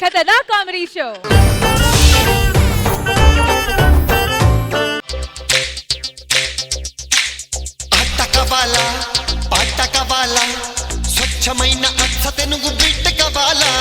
ఖతర్నాక్ comedy show. ఆటకవాలా పాటకవాలా స్వచ్ఛమైన అచ్చ తెనుగు బిడ్డ కవాలా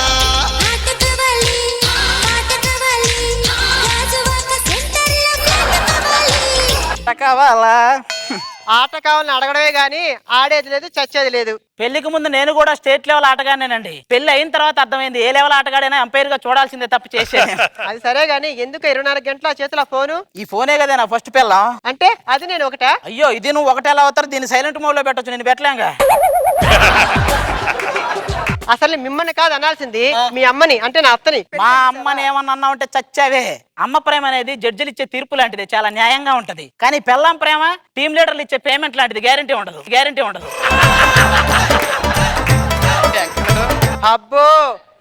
ఆట కావాలని అడగడమే గాని ఆడేది లేదు చచ్చేది లేదు. పెళ్లికి ముందు నేను కూడా స్టేట్ లెవెల్ ఆటగానేనండి. పెళ్లి అయిన తర్వాత అర్థమైంది ఏ లెవెల్ ఆటగాడైనా ఎంపైర్ గా చూడాల్సిందే తప్ప చేసేది. అది సరే గాని ఎందుకు 24 గంటల చేతుల ఫోను? ఈ ఫోనే కదా నా ఫస్ట్ పిల్లం. అంటే అది నేను ఒకటా? అయ్యో ఇది నువ్వు ఒకటే ఎలా అవుతారు, దీన్ని సైలెంట్ మోడ్ లో పెట్టొచ్చు, నేను పెట్టలేంగా. అసలు మిమ్మల్ని కాదు అనాల్సింది, మీ అమ్మని అంటే నా అత్తని. మా అమ్మని ఏమన్నా అన్నా ఉంటే చచ్చావే. అమ్మ ప్రేమ అనేది జడ్జిలు ఇచ్చే తీర్పు లాంటిది, చాలా న్యాయంగా ఉంటది. కానీ పెళ్ళాం ప్రేమ టీమ్ లీడర్లు ఇచ్చే పేమెంట్ లాంటిది, గ్యారంటీ ఉండదు. అబ్బో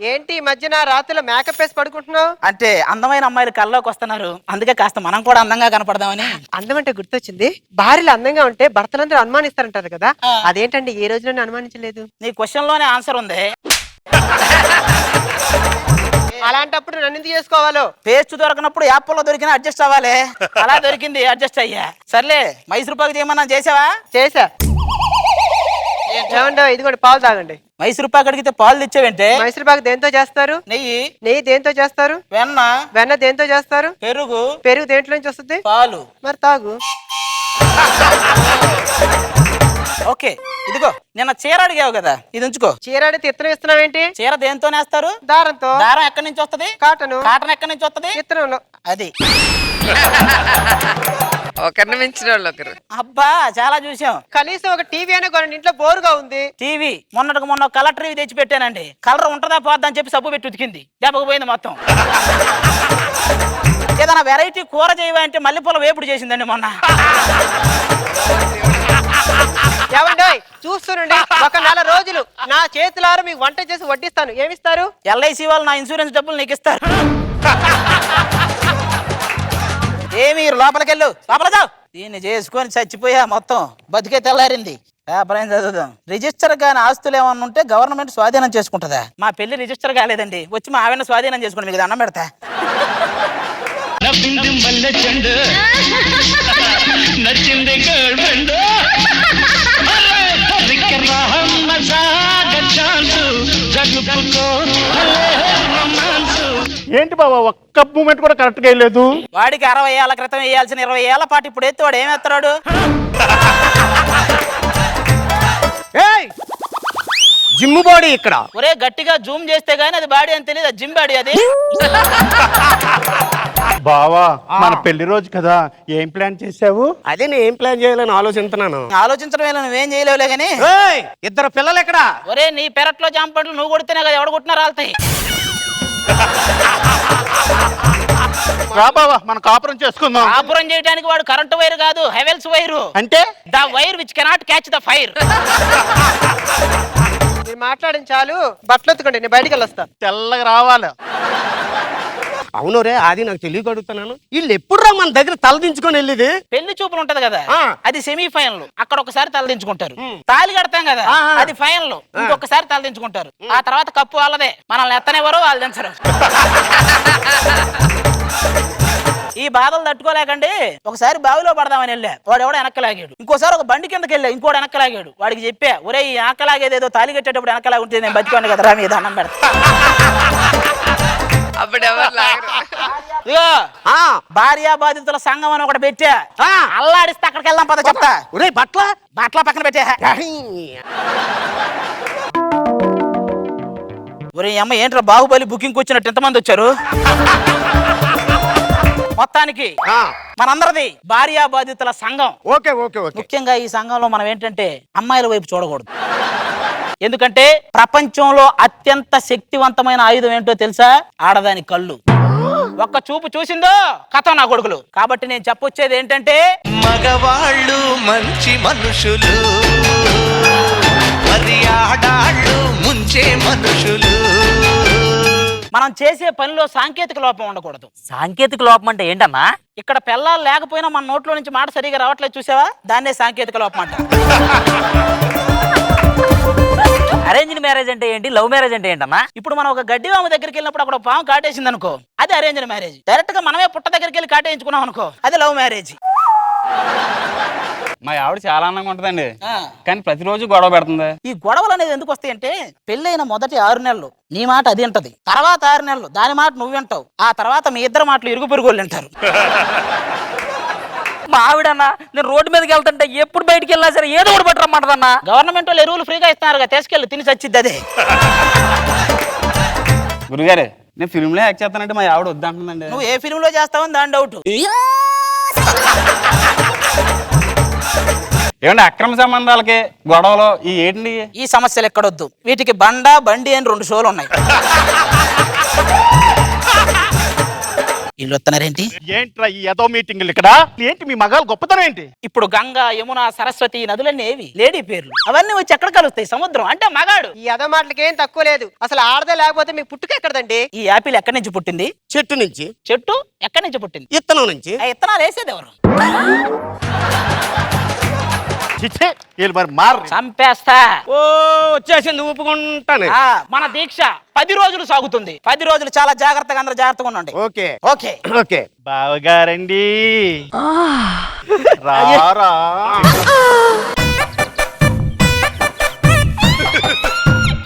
ఏంటి ఈ మధ్యన రాత్రులు మేకప్ వేసి పడుకుంటున్నావు? అంటే అందమైన అమ్మాయిలు కల్లోకి వస్తున్నారు, అందుకే కాస్త మనం కూడా అందంగా కనపడదామని. అందం అంటే గుర్తొచ్చింది, భార్యలు అందంగా ఉంటే భర్తలందరూ అనుమానిస్తారంటారు కదా, అదేంటండి ఏ రోజున అనుమానించలేదు? నీ క్వశ్చన్ లోనే ఆన్సర్ ఉంది. అలాంటప్పుడు నన్ను ఎందుకు చేసుకోవాలో? పేస్ట్ దొరకనప్పుడు యాప్లో దొరికిన అడ్జస్ట్ అవ్వాలి. అలా దొరికింది, అడ్జస్ట్ అయ్యా. సర్లే మైసూర్ పాకు చేయమన్నా చేసావా? చేసా. ఏమండో ఇదిగోండి పాలు తాగండి. మైసూర్ పాకు అడిగితే పాలు తెచ్చావంటే? మైసూర్ పాకు దేంతో చేస్తారు? నెయ్యి. నెయ్యి దేంతో చేస్తారు? వెన్న. వెన్న దేంతో చేస్తారు? పెరుగు. పెరుగు దేంట్లో నుంచి వస్తుంది? పాలు. మరి తాగు. ఓకే ఇదిగో నిన్న చీర అడిగావు కదా, ఇది ఉంచుకో. చీర అడిగితే ఇత్తనం ఇస్తున్నావేంటి? చీర దేంతో నేస్తారు? దారంతో. దారం ఎక్కడి నుంచి వస్తుంది? కాటను. కాటన్ ఎక్కడి నుంచి వస్తుంది? ఇత్తనంలో. అది. ఒకరిని మించిన వాళ్ళు ఒకరు. అబ్బా చాలా చూసాం. కనీసం ఒక టీవీ అయినా కొనండి, ఇంట్లో బోరుగా ఉంది. టీవీ మొన్న కలర్ టీవీ తెచ్చి పెట్టానండి. కలర్ ఉంటుందా పోద్దా అని చెప్పి సబ్బు పెట్టి ఉతికింది, దెబ్బకు పోయింది మొత్తం. ఏదైనా వెరైటీ కూర చేయవంటే మల్లెపూల వేపుడు చేసిందండి మొన్న. ఏమండి చూస్తుండండి, ఒక 4 రోజులు నా చేతులారా మీకు వంట చేసి వడ్డిస్తాను. ఏమిస్తారు? ఎల్ఐసి వాళ్ళు నా ఇన్సూరెన్స్ డబ్బులు నీకు ఇస్తారు. మీరు లోపలికెళ్ళు, లోపల చావు. దీన్ని చేసుకొని చచ్చిపోయా, మొత్తం బతికే తెల్లారింది. పేపర్ ఏం చదువుదాం. రిజిస్టర్ కాని ఆస్తులు ఏమన్నా ఉంటే గవర్నమెంట్ స్వాధీనం చేసుకుంటుందా? మా పెళ్లి రిజిస్టర్ కాలేదండి, వచ్చి మా ఆవిడ స్వాధీనం చేసుకోండి, మీకు దండం పెడతా. ఏంటి బాబా ఒక్క మూమెంట్ కూడా కరెక్ట్ గా వేయలేదు? వాడికి 60 ఏళ్ల క్రితం వేయాల్సిన 20 ఏళ్ల పాటు ఇప్పుడు ఎత్తి వాడు ఏమెత్తాడు? జిమ్ బాడీ ఇక్కడ. ఒరే గట్టిగా జూమ్ చేస్తే గానీ అది బాడీ అని తెలియదు, జిమ్ బాడీ అది. బావా మన పెళ్లి రోజు కదా, ఏం ప్లాన్ చేసావు? అదే నేను ఏం ప్లాన్ చేయాలని ఆలోచిస్తున్నాను. ఆలోచించడం నువ్వేం చేయలేవులే గానీ. 2 పిల్లలు ఎక్కడ? ఒరే నీ పెరట్లో జామ పండ్లు నువ్వు కొడితేనే కదా, ఎవడ కొట్టినా రాలుతాయి. రా బావా మన కాపురం చేసుకుందాం. కాపురం చేయడానికి వాడు కరెంటు వైర్ కాదు, హెవెల్స్ వైరు. అంటే the wire which cannot catch the fire. మీరు మాట్లాడిన చాలు, బట్టలు ఎత్తుకోండి, నేను బయటికి వెళ్ళొస్తా. తెల్లగా రావాలి. అవును రే, అది నాకు తెలియక అడుగుతున్నాను, వీళ్ళు ఎప్పుడు రా మన దగ్గర తలదించుకొని వెళ్ళేది? పెళ్లి చూపులు ఉంటది కదా, అది సెమీ ఫైనల్. అక్కడ ఒకసారి తలదించుకుంటారు. తాళి కడతాం కదా, అది ఫైనల్. ఇంకొకసారి తలదించుకుంటారు. ఆ తర్వాత కప్పు వాళ్ళదే, మనల్ని ఎత్తనేవారు వాళ్ళు దించరు. ఈ బాధలు తట్టుకోలేకండి ఒకసారి బావిలో పడదామని వెళ్ళా, వాడు ఎవడో వెనక్కలాగాడు. ఇంకోసారి ఒక బండి కిందకి వెళ్ళా, ఇంకోటి వెనక్కలాగాడు. వాడికి చెప్పా, ఒరే ఈ వెనక్కలాగేది ఏదో తాళి కట్టేటప్పుడు వెనక్కలాగా ఉంటే నేను బతికోండి కదా, మీద అన్నం పెడతా. భార్య బాధితుల సంఘం అని ఒకటి పెట్టా, అల్లాడిస్తే అక్కడికి వెళ్దాం పద చెప్తా. ఒరే బట్ల పక్కన పెట్టా. ఒరే అమ్మ ఏంట్రా బాహుబలి బుకింగ్ వచ్చినట్టు ఎంతమంది వచ్చారు? మొత్తానికి మనందరిది భార్య బాధితుల సంఘం. Okay okay okay. ముఖ్యంగా ఈ సంఘంలో మనం ఏంటంటే అమ్మాయిల వైపు చూడకూడదు. ఎందుకంటే ప్రపంచంలో అత్యంత శక్తివంతమైన ఆయుధం ఏంటో తెలుసా? ఆడదాని కళ్ళు. ఒక్క చూపు చూసిందో కథ నా కొడుకులు. కాబట్టి నేను చెప్పొచ్చేది ఏంటంటే, మగవాళ్ళు మంచి మనుషులు, మరి ఆడాళ్ళు ముంచే మనుషులు. మనం చేసే పనిలో సాంకేతిక లోపం ఉండకూడదు. సాంకేతిక లోపం అంటే ఏంటన్నా? ఇక్కడ పిల్లలు లేకపోయినా మన నోట్లో నుంచి మాట సరిగా రావట్లేదు, చూసావా? దాన్నే సాంకేతిక లోపం అంట. అరేంజ్డ్ మ్యారేజ్ అంటే ఏంటి, లవ్ మ్యారేజ్ అంటే ఏంటన్నా? ఇప్పుడు మనం ఒక గడ్డి వాము దగ్గరికి వెళ్ళినప్పుడు అక్కడ పాము కాటేసింది అనుకో, అది అరేంజ్డ్ మ్యారేజ్. డైరెక్ట్ గా మనమే పుట్ట దగ్గరికి వెళ్ళి కాటేయించుకున్నాం అనుకో, అది లవ్ మ్యారేజ్. మా ఆవిడ చాలా అందంగా ఉంటదండి, కానీ ప్రతిరోజు గొడవ పెడుతుంది. ఈ గొడవలు అనేది ఎందుకు వస్తాయంటే, పెళ్ళైన మొదటి 6 నెలలు నీ మాట అది వింటది, తర్వాత 6 నెలలు దాని మాట నువ్వు వింటావు, ఆ తర్వాత మీ ఇద్దరు మాటలు ఇరుగు పొరుగు వాళ్ళు వింటారు. మా ఆవిడన్నా నేను రోడ్డు మీదకి వెళ్తుంటే ఎప్పుడు బయటికి వెళ్ళినా సరే ఏదో ఒకటి పట్టరమ్మంటదన్నా. గవర్నమెంట్ వాళ్ళు ఎరువులు ఫ్రీగా ఇస్తున్నారు, తీసుకెళ్ళి తిని చచ్చిద్ది అదే. గురుగారు నేను ఫిల్మ్ లో యాక్ట్ చేస్తానంటే మా ఆవిడ వద్దంటుందండి. నువ్వు ఏ ఫిల్మ్ లో చేస్తావని దాని డౌట్. ఏమంటే అక్రమ సంబంధాలకి గొడవలు ఈ ఏంటి? ఈ సమస్యలు ఎక్కడొద్దు, వీటికి బండి అని 2 షోలు ఉన్నాయి. వీళ్ళు వస్తున్నారేంటి? ఏంట్రా ఈ ఏదో మీటింగ్లు ఇక్కడ? ఏంటి మీ మగాలు గొప్పతనం ఏంటి? ఇప్పుడు గంగా, యమున, సరస్వతి నదులన్నీ ఏవి లేడీ పేర్లు, అవన్నీ వచ్చి ఎక్కడ కలుస్తాయి? సముద్రం అంటే మగాడు. ఈ అదో మాటలకి ఏం తక్కువ లేదు. అసలు ఆడదే లేకపోతే మీకు పుట్టుక ఎక్కడదండి? ఈ యాపిల్ ఎక్కడి నుంచి పుట్టింది? చెట్టు నుంచి. చెట్టు ఎక్కడి నుంచి పుట్టింది? ఇత్తనం నుంచి. ఆ ఇత్తనాలు వేసేది ఎవరు? చిచ్చే వీళ్ళు మరి మార్ చంపేస్తా. ఓ వచ్చేసింది, ఊపుకుంటాను. మన దీక్ష 10 రోజులు సాగుతుంది. 10 రోజులు చాలా జాగ్రత్తగా, అందరూ జాగ్రత్తగా ఉండండి. Okay okay okay. బావగారండి రారా.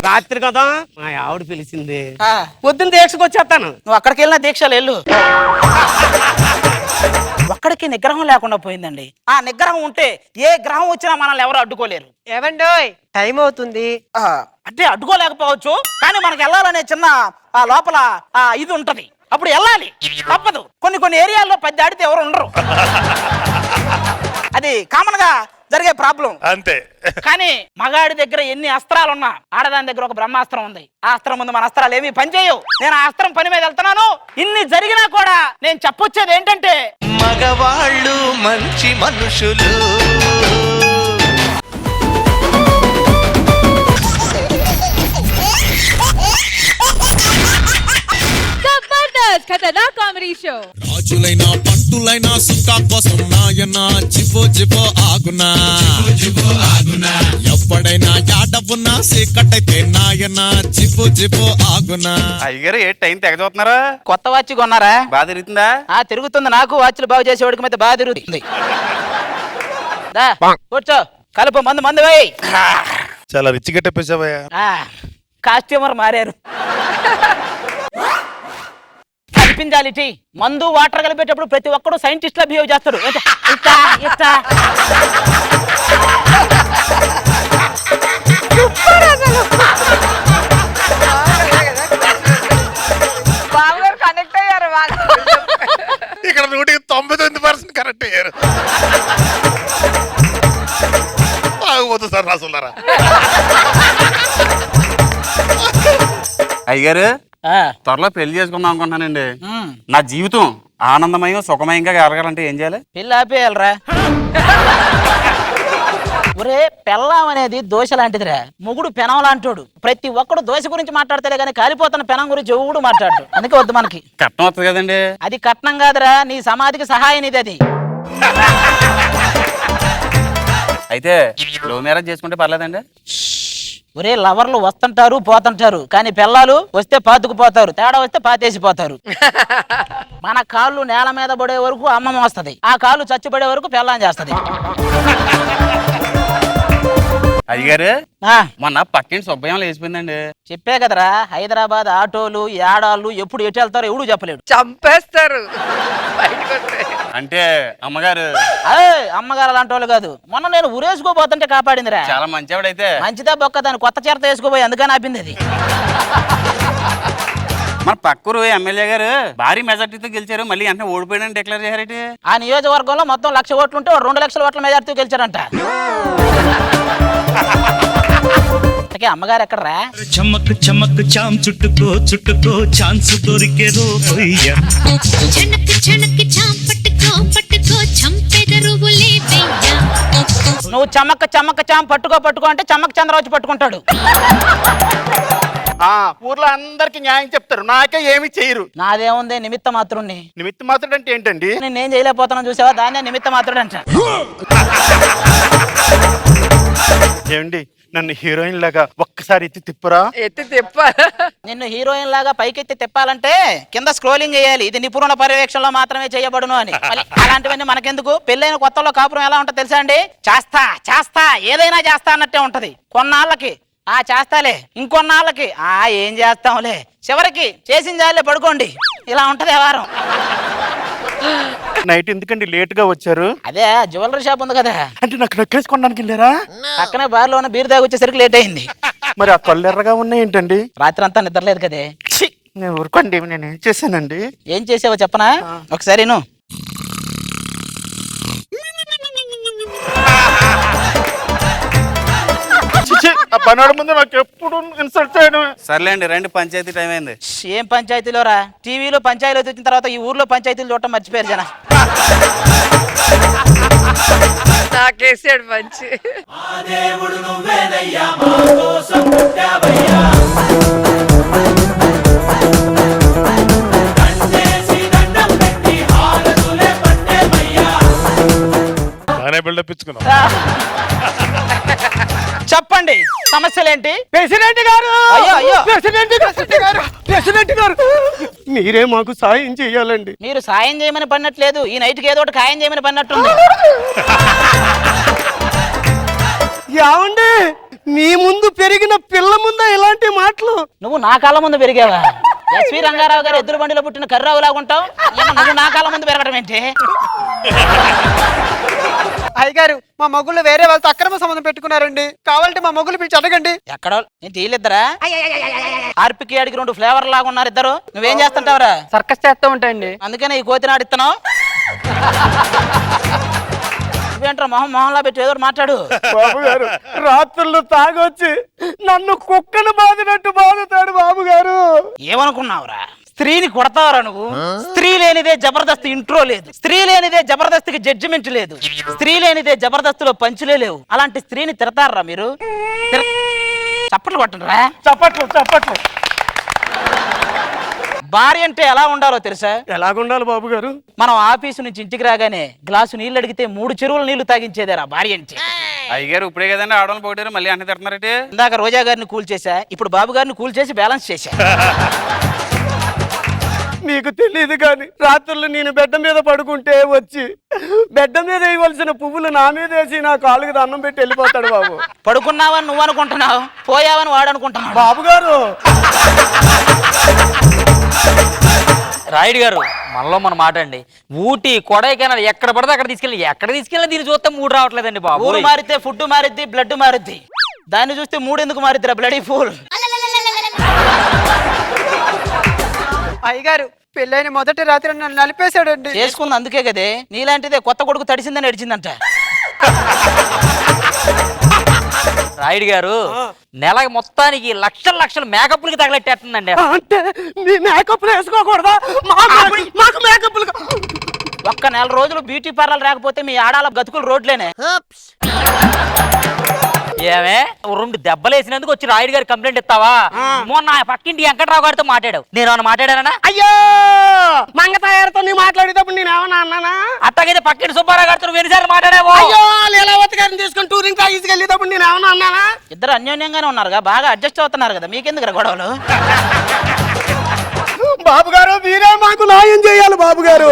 రాత్రి కదా మా ఆవిడ పిలిచింది, ఆ, పొద్దున్న దీక్షకు వచ్చేస్తాను. నువ్వు అక్కడికి వెళ్ళిన దీక్షలు వెళ్ళు. ఒక్కడికి నిగ్రహం లేకుండా పోయిందండి. ఆ నిగ్రహం ఉంటే ఏ గ్రహం వచ్చినా మనల్ని ఎవరు అడ్డుకోలేరు. ఏవండోయ్ టైం అవుతుంది. అంటే అడ్డుకోలేకపోవచ్చు, కానీ మనకి వెళ్ళాలనే చిన్న ఆ లోపల ఇది ఉంటది, అప్పుడు వెళ్ళాలి, తప్పదు. కొన్ని ఏరియాల్లో 10 దాటితే ఎవరు ఉండరు, అది కామన్ గా జరిగే ప్రాబ్లం అంతే. కానీ మగాడి దగ్గర ఎన్ని అస్త్రాలున్నా ఆడదాని దగ్గర ఒక బ్రహ్మాస్త్రం ఉంది. ఆ అస్త్రం ముందు మన అస్త్రాలు ఏమీ పనిచేయవు. నేను ఆ అస్త్రం పని మీద వెళ్తున్నాను. ఇన్ని జరిగినా కూడా నేను చెప్పొచ్చేది ఏంటంటే, మగవాళ్ళు మంచి మనుషులు. ఖతర్నాక్ కామెడీ షో. రాజులైనా పంటులైనా సుక్కా కోసం నాయన చిపో ఆగునా, ఎప్పుడైనా యాడవున్నా సీకటైతే నాయన చిపో ఆగునా. అయ్యగారు ఏ టైం తెగచూస్తున్నారా? కొత్త వాచ్ కొన్నారా? బాగా తిరుగుతుందా? తిరుగుతుంది. నాకు వాచ్లు బాగు చేసేవాడికి మీద బాగా తిరుగుతుంది. కూర్చో, కలుపు, మందు వేయ్. చాలా రిచ్ గా చెప్పేసావయ్యా. కాస్ట్యూమర్ మారారు. కల్పించాలి. మందు వాటర్ కలిపేటప్పుడు ప్రతి ఒక్కడు సైంటిస్ట్ లా బిహేవ్ చేస్తారు. బావగారు కనెక్ట్ అయ్యారు వాళ్ళు. ఇక్కడ 99% కరెక్ట్ అయ్యారు. బాగుపోతుంది సార్ రాసులారా. అయ్యగారు త్వరలో పెళ్లి చేసుకుందాం అనుకుంటున్నానండి. నా జీవితం ఆనందమయం సుఖమయంగా జరగాలంటే ఏం చేయాలి? పెళ్ళి ఆపేయాలరా. ఒరే, పెళ్ళం అనేది దోశ లాంటిదిరా, మొగుడు పెనం లాంటోడు. ప్రతి ఒక్కడు దోశ గురించి మాట్లాడతాడే కానీ కాలిపోతున్న పెనం గురించి ఎవడు మాట్లాడు. అందుకే వద్దు మనకి. కట్నం వస్తుంది కదండి. అది కట్నం కాదురా, నీ సమాధికి సహాయం ఇది. అది అయితే లవ్ మ్యారేజ్ చేసుకుంటే పర్లేదండి? ఒరే, లవర్లు వస్తుంటారు పోతుంటారు, కానీ పెళ్ళాలు వస్తే పాతుకుపోతారు, తేడా వస్తే పాతేసిపోతారు. మన కాళ్ళు నేల మీద పడే వరకు అమ్మమ్మ వస్తది, ఆ కాళ్ళు చచ్చిపడే వరకు పెళ్ళాం చేస్తది. అయ్యగారు మొన్న పక్కింటి సుబ్బయ్యం లేచిపోయిందండి. చెప్పే కదరా, హైదరాబాద్ ఆటోలు ఏడాళ్ళు ఎప్పుడు ఎటు వెళ్తారో ఎవడు చెప్పలేడు. చంపేస్తారు బయటకు వస్తే. అంటే అమ్మగారు అమ్మగారు అలాంటి వాళ్ళు కాదు. మొన్న నేను ఊరేసుకోబోతుంటే కాపాడిందిరా. చాలా మంచివాడైతే. మంచిదా బొక్క, దాన్ని కొత్త చీరత వేసుకోబోయి అందుకని ఆపింది అది. మన పక్కూరు ఎమ్మెల్యే గారు భారీ మెజార్టీతో గెలిచారు, మళ్ళీ అంటే ఓడిపోయాడని డిక్లేర్ చేశారంటే. ఆ నియోజకవర్గంలో మొత్తం 1,00,000 ఓట్లు ఉంటే 2 లక్షల ఓట్ల మెజార్టీతో గెలిచారంట. అమ్మగారు ఎక్కడరా? చమక్ చమక్ చాం చుట్టుకో ఛాన్స్ దొరికే రోయ్యా. నువ్వు చమక్ చాం పట్టుకో అంటే చమ్మక్ చంద్ర వచ్చి పట్టుకుంటాడు. ఊర్లో అందరికి న్యాయం చెప్తారు, నాకే ఏమి చేయరు. నాదేముంది, నిమిత్త మాత్రుణ్ణి. నిమిత్త మాత్రుడు అంటే ఏంటండి? నేనేం చేయలేకపోతున్నాను చూసావా, దాన్నే నిమిత్త మాత్రుడు అంట. ఏమండి నన్ను హీరోయిన్ లాగా ఒక్కసారి ఎత్తి తిప్పురా. ఎత్తి తిప్ప నిన్ను హీరోయిన్ లాగా పైకెత్తి తిప్పాలంటే కింద స్క్రోలింగ్ చేయాలి. ఇది నిపుణుల పర్యవేక్షణలో మాత్రమే చేయబడును అని. మళ్ళీ అలాంటివన్నీ మనకెందుకు? పెళ్ళైన కొత్తలో కాపురం ఎలా ఉంటుందో తెలుసా అండి? చేస్తా ఏదైనా చేస్తా అన్నట్టే ఉంటది. కొన్నాళ్ళకి చేస్తాలే, ఇంకొన్నాళ్ళకి ఏం చేస్తాంలే, చివరికి చేసిన జాలే పడుకోండి. ఇలా ఉంటది వ్యవహారం. నైట్ ఎందుకండి లేట్ గా వచ్చారు? అదే జ్యువెలరీ షాప్ ఉంది కదా, అంటే నాకు నెక్లెస్ కొనడానికి వెళ్ళారా? పక్కనే బార్లో ఉన్న బీర్ దాగి వచ్చేసరికి లేట్ అయింది. మరి ఆ కళ్ళు ఎర్రగా ఉన్నాయి ఏంటండి? రాత్రి అంతా నిద్రలేదు కదే. ఛీ, నేను ఊరుకోండి, నేను ఏం చేశానండి? ఏం చేసావో చెప్పనా? ఒకసారి నువ్వు ఆ పనాడు ముందు నాకు ఎప్పుడు ఇన్సల్ట్ చేయడం. సర్లేండి రండి, పంచాయతీ టైం అయింది. ఏం పంచాయతీలోరా? టీవీలో పంచాయతీలు వచ్చిన తర్వాత ఈ ఊర్లో పంచాయతీలు చూడటం మర్చిపోయారు జన. నాకేసాడు మంచి. బాగానే బిల్డప్ ఇచ్చుకున్నాం. చెప్పండి సమస్యలేంటి? ప్రెసిడెంట్ గారు, అయ్యో అయ్యో, ప్రెసిడెంట్ గారు మీరే మాకు సాయం చేయాలండి. మీరు సాయం చేయమని పడినట్లేదు, ఈ నైట్కి ఏదో ఒకటి ఖాయం చేయమని పడినట్టుంది. యావండి, మీ ముందు పెరిగిన పిల్ల ముందా ఇలాంటి మాటలు? నువ్వు నా కాళ్ళ ముందు పెరిగావా? ఎస్వి రంగారావు గారు ఎద్దుల బండిలో పుట్టిన కర్రావు లాగా ఉంటావు. నువ్వు నా కాళ్ళ ముందు పెరగడం ఏంటి? అయ్యగారు, మా మొగుళ్ళు వేరే వాళ్ళతో అక్రమ సంబంధం పెట్టుకున్నారండి. కావాలంటే మా మొగుళ్ళు పిలిచి అడగండి. ఎక్కడో నేను తీయలేద్దరా? ఆర్పికి అడిగి 2 ఫ్లేవర్ లాగా ఉన్నారు ఇద్దరు. నువ్వేం చేస్తుంటావురా? సర్కస్ చేస్తూ ఉంటాయండి. అందుకనే ఈ కోతినాడు ఇస్తున్నావు. నువ్వేంట్రా మొహంలా పెట్టి ఏదో ఒకటి మాట్లాడు. బాబు గారు, రాత్రులు తాగొచ్చి నన్ను కుక్కను బాదినట్టు బాదుతాడు బాబు గారు. ఏమనుకున్నావురా? స్త్రీని కొడతావరా నువ్వు? స్త్రీ లేనిదే జబర్దస్త్ ఇంట్రో లేదు, స్త్రీ లేనిదే జబర్దస్త్కి జడ్జిమెంట్ లేదు, స్త్రీ లేనిదే జబర్దస్త్లో పంచులే లేవు. అలాంటి స్త్రీని తిడతారా మీరు? చప్పట్లు కొట్టండిరా. చప్పట్లు. భార్య అంటే ఎలా ఉండాలో తెలుసా? ఎలాగుండాలి బాబు గారు? మనం ఆఫీసు నుంచి ఇంటికి రాగానే గ్లాసు నీళ్ళు అడిగితే 3 చెరువుల నీళ్లు తాగించేదేరా భార్య అంటే. అయ్యగారు ఇప్పుడే కదండి ఆడవాళ్ళు పోయారు, మళ్ళీ అన్ని తిడుతున్నారంటే. ఇందాక రోజా గారిని కూల్ చేశా, ఇప్పుడు బాబు గారిని కూల్ చేసి బ్యాలెన్స్ చేశా. మీకు తెలియదు కానీ రాత్రులు నేను బెడ్డ మీద పడుకుంటే వచ్చి బెడ్డ మీద వేయవలసిన పువ్వులు నా మీద వేసి నా కాళ్ళకి దండం పెట్టి వెళ్ళిపోతాడు బాబు. పడుకున్నావని నువ్వు అనుకుంటున్నావు, పోయావని వాడు అనుకుంటున్నావు. బాబు గారు, రాయుడు గారు, మనలో మన మాట అండి. ఊటీ కొడైకెనాల్ ఎక్కడ పడితే అక్కడ తీసుకెళ్ళి దీన్ని చూస్తే మూడు రావట్లేదండి బాబు. ఊరు మారితే ఫుడ్ మారిద్ది, బ్లడ్ మారిద్ది. దాన్ని చూస్తే 3 ఎందుకు మారిద్దిరా బ్లడీ ఫూల్? అయ్యగారు, పెళ్ళైన మొదటి రాత్రి నన్ను నలిపేశాడండి. చేసుకుంది అందుకే కదే, నీలాంటిదే కొత్త కొడుకు తడిసిందని అడిచిందంట. రాయుడు గారు, నెల మొత్తానికి లక్షల మేకప్లకి తగలెట్టేస్తుందండి. అంటే మీ మేకప్లు వేసుకోకూడదా? మాకు మేకప్లు ఒక్క నెల రోజులు బ్యూటీ పార్లర్ రాకపోతే మీ ఆడాల గతుకులు రోడ్లేనే. ఏమే 2 దెబ్బలు వేసినందుకు వచ్చి రాయుడు గారి కంప్లైంట్ ఇస్తావా? మొన్న పక్కింటి వెంకట్రావు గారితో మాట్లాడావు, నేను ఏమన్నా మాట్లాడానా? అయ్యో, మంగతాయారుతో నీ మాట్లాడేటప్పుడు నేను ఏమన్నా అన్నానా? అట్టగైతే పక్కింటి సుబ్బారావు గారితో నువ్వు ఎన్నిసార్లు మాట్లాడావు? అయ్యో, లీలావతి గారిని తీసుకొని టూరింగ్ తీసుకెళ్ళేటప్పుడు నేను ఏమన్నా అన్నానా? ఇద్దరు అన్యోన్యంగానే ఉన్నారుగా, బాగా అడ్జస్ట్ అవుతున్నారు కదా, మీకెందుకు గొడవలు? బాబు గారు, మీరే మాకు న్యాయం చేయాలి. బాబు గారు,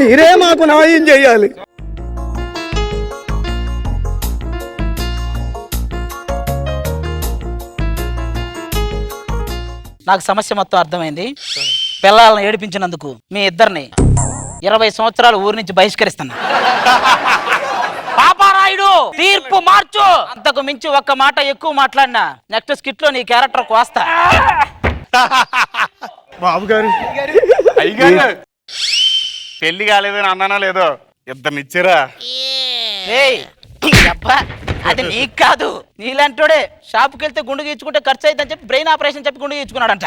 మీరే మాకు న్యాయం చేయాలి. నాకు సమస్య మొత్తం అర్థమైంది. పిల్లల్ని ఏడిపించినందుకు మీ ఇద్దరిని 20 సంవత్సరాలు ఊరి నుంచి బహిష్కరిస్తున్నా. పాపారాయుడు, తీర్పు మార్చు. అంతకు మించి ఒక్క మాట ఎక్కువ మాట్లాడినా నెక్స్ట్ స్కిట్ లో నీ క్యారెక్టర్ కోస్తా. బాబు గారు, అయ్యగారు, పెళ్లి కాలేదని అన్నానా లేదో, ఇద్దరినిచ్చారా? ఏయ్ అబ్బా, అది నీకు కాదు, నీలాంటోడే షాపుకి వెళ్తే గుండు గీచుకుంటే ఖర్చు అయిద్దని చెప్పి బ్రెయిన్ ఆపరేషన్ చెప్పి గుండు గీచుకున్నాడంట.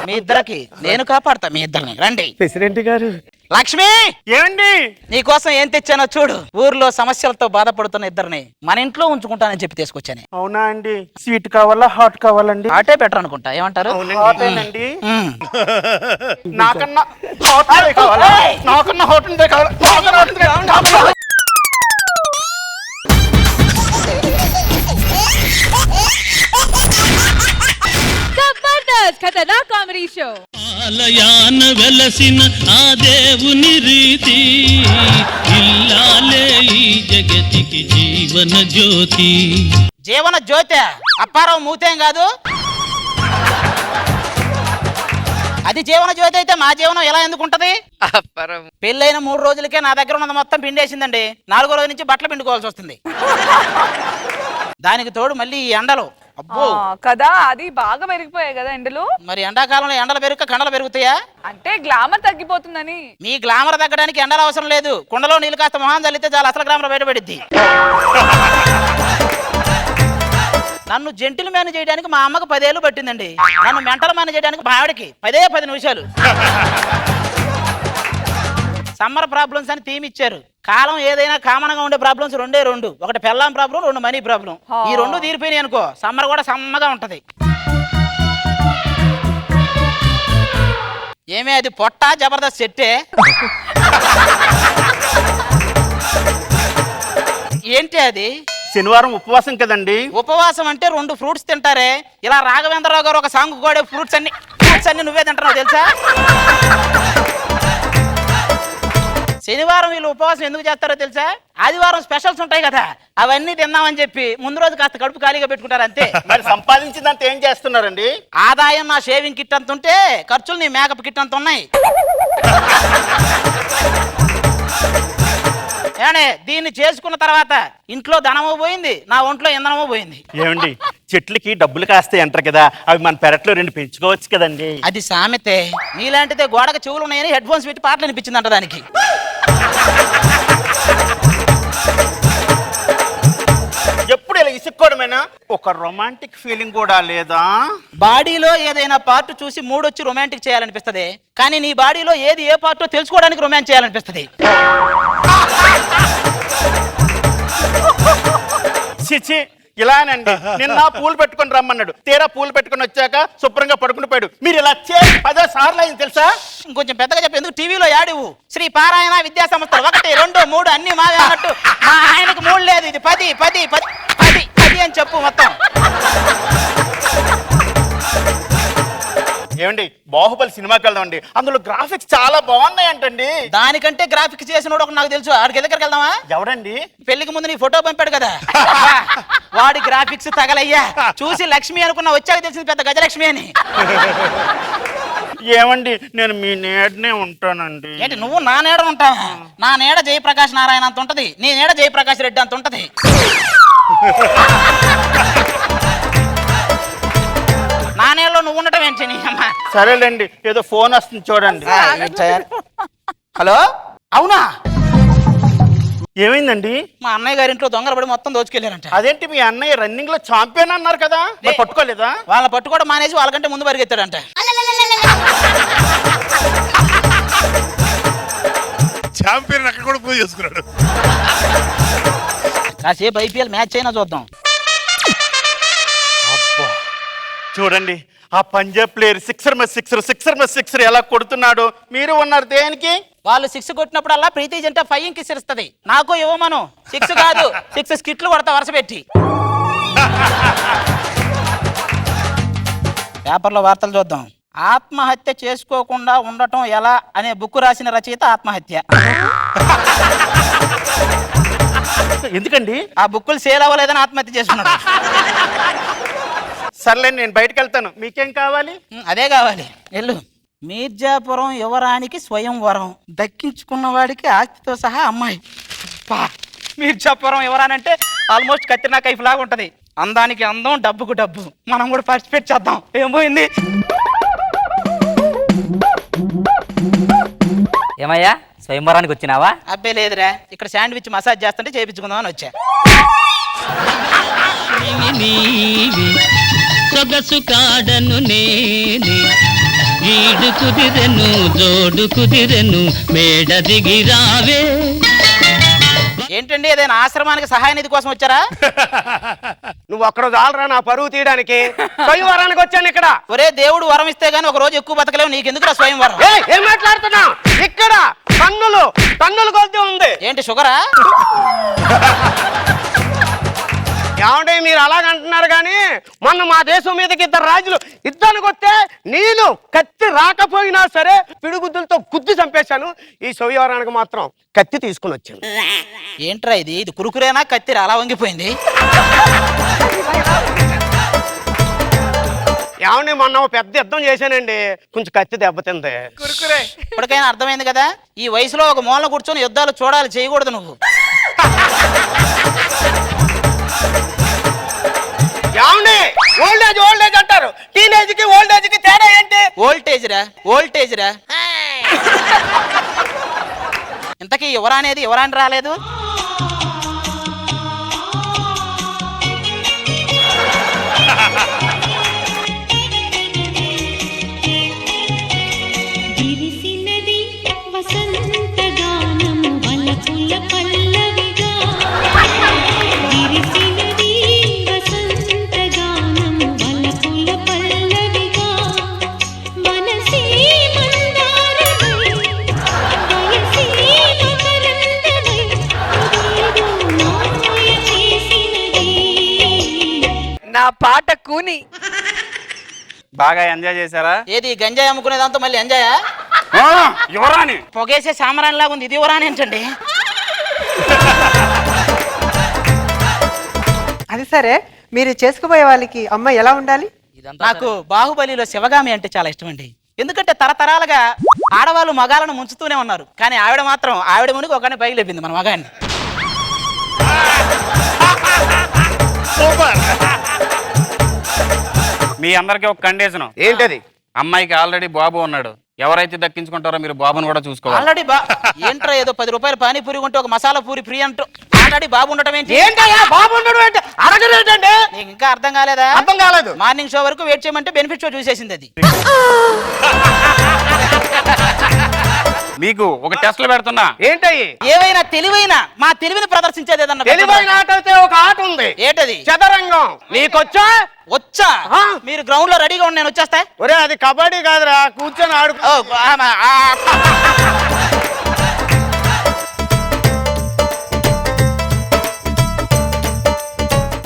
మీ ఇద్దరికి నేను కాపాడతా, మీ ఇద్దరిని. రండి. ప్రెసిడెంట్ గారు. లక్ష్మి, ఏమండి? నీకోసం ఏం తెచ్చానో చూడు. ఊర్లో సమస్యలతో బాధపడుతున్న ఇద్దరిని మన ఇంట్లో ఉంచుకుంటానని చెప్పి తీసుకొచ్చాను. అవునా అండి? స్వీట్ కావాలా, హాట్ కావాలండి? ఆటే బెటర్ అనుకుంటా, ఏమంటారు? హాటేనండి. మ్మ్. నాకన్నా హాట్ కావాలా? నాకన్నా హాట్ కావాలా? Masters Khatana Comedy Show. ఆలయాన వెలసిన ఆ దేవుని రీతి ఇల్లాలే ఈ జగతికి జీవన జ్యోతి. జీవన జ్యోతి అప్పారావు మూతేం కాదు. అది జీవన జ్యోతి అయితే మా జీవనం ఎలా ఎందుకుంటది? పెళ్ళైన 3 రోజులకే నా దగ్గర ఉన్నది మొత్తం పిండేసిందండి. 4వ రోజు నుంచి బట్టలు పిండుకోవాల్సి వస్తుంది. దానికి తోడు మళ్ళీ ఈ ఎండలు అబ్బో కదా, అది బాగా పెరిగిపోయాయి కదా ఎండలు. మరి ఎండాకాలంలో ఎండలు పెరుగు కండలు పెరుగుతాయా? అంటే గ్లామర్ తగ్గిపోతుందని. మీ గ్లామర్ తగ్గడానికి ఎండలు అవసరం లేదు. కుండలో నీళ్ళు కాస్త మొహం చల్లితే చాలా అసలు గ్లామర్ బయటపడిద్ది. నన్ను జెంటిల్ మ్యాన్ చేయడానికి మా అమ్మకు 10 ఏళ్ళు పట్టిందండి. నన్ను మెంటల్ మ్యాన్ చేయడానికి మా ఆవిడకి 10 నిమిషాలు. సమ్మర్ ప్రాబ్లమ్స్ అని థీమ్ ఇచ్చారు. కాలం ఏదైనా కామన్ గా ఉండే ప్రాబ్లమ్స్ 2. ఒకటి పెళ్ళాం ప్రాబ్లం, 2 మనీ ప్రాబ్లం. ఈ 2 తీరిపోయినాయి అనుకో సమ్మర్ కూడా సమ్మగా ఉంటది. ఏమే అది పొట్ట జబర్దస్త్ సెట్టే? ఏంటి అది? శనివారం ఉపవాసం కదండి. ఉపవాసం అంటే 2 ఫ్రూట్స్ తింటారే. ఇలా రాఘవేంద్రరావు గారు ఒక సాంగ్ కూడా ఫ్రూట్స్ అన్ని నువ్వే తింటున్నావు తెలుసా? శనివారం వీళ్ళు ఉపవాసం ఎందుకు చేస్తారో తెలుసా? ఆదివారం స్పెషల్స్ ఉంటాయి కదా, అవన్నీ తిన్నామని చెప్పి ముందు రోజు కాస్త కడుపు ఖాళీగా పెట్టుకుంటారు అంతే. మరి సంపాదించిందంతా ఏం చేస్తున్నారండి? ఆదాయం నా షేవింగ్ కిట్ అంత ఉంటే ఖర్చులు నీ మేకప్ కిట్ అంత ఉన్నాయి. ఏమండి దీన్ని చేసుకున్న తర్వాత ఇంట్లో ధనమో పోయింది, నా ఒంట్లో ఇంధనమో పోయింది. ఏమండి చెట్లకి డబ్బులు కాస్తే అంటారు కదా, అవి మన పెరట్లో 2 పెంచుకోవచ్చు కదండి. అది సామెతే. నీలాంటిదే గోడకు చెవులు ఉన్నాయని హెడ్ ఫోన్స్ పెట్టి పాటలు అనిపించిందంట దానికి. ఎప్పుడు ఇలా ఇసుక్కోవడమేనా? ఒక రొమాంటిక్ ఫీలింగ్ కూడా లేదా? బాడీలో ఏదైనా పార్ట్ చూసి మూడొచ్చి రొమాంటిక్ చేయాలనిపిస్తది, కానీ నీ బాడీలో ఏది ఏ పార్టో తెలుసుకోవడానికి రొమాన్స్ చేయాలనిపిస్తది. చిచి ఇలానండి. నిన్న పూలు పెట్టుకొని రమ్మన్నాడు, తీరా పూలు పెట్టుకొని వచ్చాక శుభ్రంగా పడుకుని పోయాడు. మీరు ఇలా 10 సార్లు అయింది తెలుసా? ఇంకొంచెం పెద్దగా చెప్పి ఎందుకు టీవీలో యాడివు? శ్రీ పారాయణ విద్యా సంస్థలు 1, 2, 3 అన్ని మావే అన్నట్టు మా ఆయనకు 3 లేదు, ఇది 10 అని చెప్పు మొత్తం. ఏమండి బాహుబలి సినిమాకి వెళ్దామండి, అందులో గ్రాఫిక్స్ చాలా బాగున్నాయంటండి. దానికంటే గ్రాఫిక్స్ చేసినోడు ఒక నాకు తెలుసు. ఆడికి దగ్గరికి వెళ్దామా? ఎవడండి? పెళ్లికి ముందు నీ ఫోటో పంపాడు కదా, వాడి గ్రాఫిక్స్ తగలయ్యా. చూసి లక్ష్మి అనుకున్నా, వచ్చాక తెలిసింది పెద్ద గజలక్ష్మి అని. ఏమండి నేను మీ నీడనే ఉంటానండి. ఏంటి నువ్వు నా నీడ ఉంటావా? నా నీడ జయప్రకాష్ నారాయణ అంత ఉంటది, నీ నీడ జయప్రకాష్ రెడ్డి అంత ఉంటది. నా నీడలో నువ్వు ఉండటం ఏంటి నీ అమ్మ? సరేలేండి, ఏదో ఫోన్ వస్తుంది చూడండి. హలో, అవునా? ఏమైందండి? మా అన్నయ్య గారి ఇంట్లో దొంగలు పడి మొత్తం దోచుకెళ్ళారంట. అదేంటి మీ అన్నయ్య రన్నింగ్ లో ఛాంపియన్ అన్నారు కదా, మరి పట్టుకోలేదా? వాళ్ళ పట్టుకోవడం మానేసి వాళ్ళకంటే ముందు పరిగెత్తాడంట. ఛాంపియన్ అక్కడ కూడా పూజ చేసుకున్నాడు. కాసేపు IPL మ్యాచ్ అయినా చూద్దాం. అబ్బా చూడండి, ఆ పంజాబ్ ప్లేయర్ సిక్సర్ ఎలా కొడుతున్నాడు. మీరు ఉన్నారు దేనికి? వాళ్ళు 6 కొట్టినప్పుడల్లా ప్రీతి జంట 5 కిస్ ఇస్తుంది. నాకు ఇవ్వమను. 6 కాదు 6 స్కిట్లు కొడతా వరుస పెట్టి. పేపర్లో వార్తలు చూద్దాం. ఆత్మహత్య చేసుకోకుండా ఉండటం ఎలా అనే బుక్ రాసిన రచయిత ఆత్మహత్య. ఎందుకండి? ఆ బుక్కులు సేల్ అవ్వలేదని ఆత్మహత్య చేసుకున్నాడు. సర్లే నేను బయటకు వెళ్తాను, మీకేం కావాలి? అదే కావాలి, వెళ్ళు. మీర్జాపురం యువరానికి స్వయంవరం, దక్కించుకున్న వాడికి ఆస్తితో సహా అమ్మాయి. మీర్జాపురం యువరానంటే ఆల్మోస్ట్ కత్తినా కైఫ్ లాగా ఉంటది. అందానికి అందం, డబ్బుకు డబ్బు. మనం కూడా పార్టిసిపేట్ చేద్దాం. ఏం పోయింది? ఏమయ్యా స్వయంవరానికి వచ్చినావా? అబ్బే లేదురా, ఇక్కడ శాండ్విచ్ మసాజ్ చేస్తుంటే చేయించుకుందామని వచ్చా. సొగసు కాడను నేనే, ఈడు కుదిరెను జోడు కుదిరెను, మేడ దిగి రావే. ఏంటండి ఏదైనా ఆశ్రమానికి సహాయ నిధి కోసం వచ్చారా? నువ్వు అక్కడ చాలరా నా పరువు తీయడానికి. స్వయంవరానికి వచ్చాను ఇక్కడ. ఒరే దేవుడు వరం ఇస్తే గానీ ఒక రోజు ఎక్కువ బతకలేవు, నీకెందుకురా స్వయంవరం? ఏం మాట్లాడుతున్నా? ఇక్కడ టన్నులు కొద్ది ఉంది. ఏంటి షుగరా? ఏమంటే మీరు అలాగంటున్నారు కానీ మొన్న మా దేశం మీదకి 2 రాజులు యుద్ధానికి వస్తే నేను కత్తి రాకపోయినా సరే పిడుగుద్దులతో గుద్ది చంపేశాను. ఈ సౌయవరానికి మాత్రం కత్తి తీసుకుని వచ్చాను. ఏంట్రా ఇది కురుకురేనా కత్తిరా అలా వంగిపోయింది? ఏమండి మొన్న పెద్ద యుద్ధం చేశానండి, కొంచెం కత్తి దెబ్బతింది. ఇప్పటికైనా అర్థమైంది కదా, ఈ వయసులో ఒక మూల కూర్చొని యుద్ధాలు చూడాలి, చేయకూడదు నువ్వు. ఏమండి ఓల్డేజ్ అంటారు, టీనేజ్ కి ఓల్డేజ్ కి తేడా ఏంటి? ఓల్టేజ్ రా. ఇంతకీ ఎవరా అనేది ఎవరాని రాలేదు? విరిసినది వసంత గానము వలపుల పల్లవిగా, విరిసినది వసంత గానము వలపుల పల్లవిగా, మనసే మందారమై వయసే మకరందమై ఏదో మాయ చేసినది. నా పాట కూని. బాగా ఎంజాయ్ చేశారా? ఏది గంజాయి అమ్ముకునేదాంతో మళ్ళీ ఎంజాయా? యువరాణి పొగేసే సామరాని లాగా ఉంది, ఇది యువరాని ఏంటండి? అది సరే, మీరు చేసుకుపోయే వాళ్ళకి అమ్మాయి ఎలా ఉండాలి? నాకు బాహుబలిలో శివగామి అంటే చాలా ఇష్టం అండి. ఎందుకంటే తరతరాలుగా ఆడవాళ్ళు మగాలను ముంచుతూనే ఉన్నారు, కానీ ఆవిడ మాత్రం ఆవిడ మునిగి ఒకరిని పైకి లేపింది మన మగాన్ని. మీ అందరికీ ఒక కండిషన్. ఏంటది? అమ్మాయికి ఆల్రెడీ బాబు ఉన్నాడు. ఎవరైతే దక్కించుకుంటారో మీరు బాబుని కూడా చూసుకోవాలి. ఆల్రెడీ ఏంట్రా ఏదో 10 రూపాయలు పానీపూరి ఉంటే ఒక మసాలా పూరి ఫ్రీ అంటూ ఆల్రెడీ బాబు ఉండటం ఏంటి? ఏంటయ్యా బాబు ఉండడం ఏంటి? అడగలేదండి. నీకు ఇంకా అర్థం కాలేదా? అర్థం కాలేదు. మార్నింగ్ షో వరకు వెయిట్ చేయమంటే బెనిఫిట్ షో చూసేసింది అది. మీకు ఒక టెస్ట్లు పెడుతున్నా. ఏంటయ్యి? ఏవైనా తెలివైన మా తెలివిని ప్రదర్శించేది ఏదన్నా తెలివైన ఆట అయితే ఒక ఆట ఉంది. ఏంటది? చదరంగం. నీకొచ్చా? వచ్చా? మీరు గ్రౌండ్ లో రెడీగా ఉండి నేను వచ్చేస్తా. ఒరే అది కబడ్డీ కాదురా, కూర్చొని ఆడు.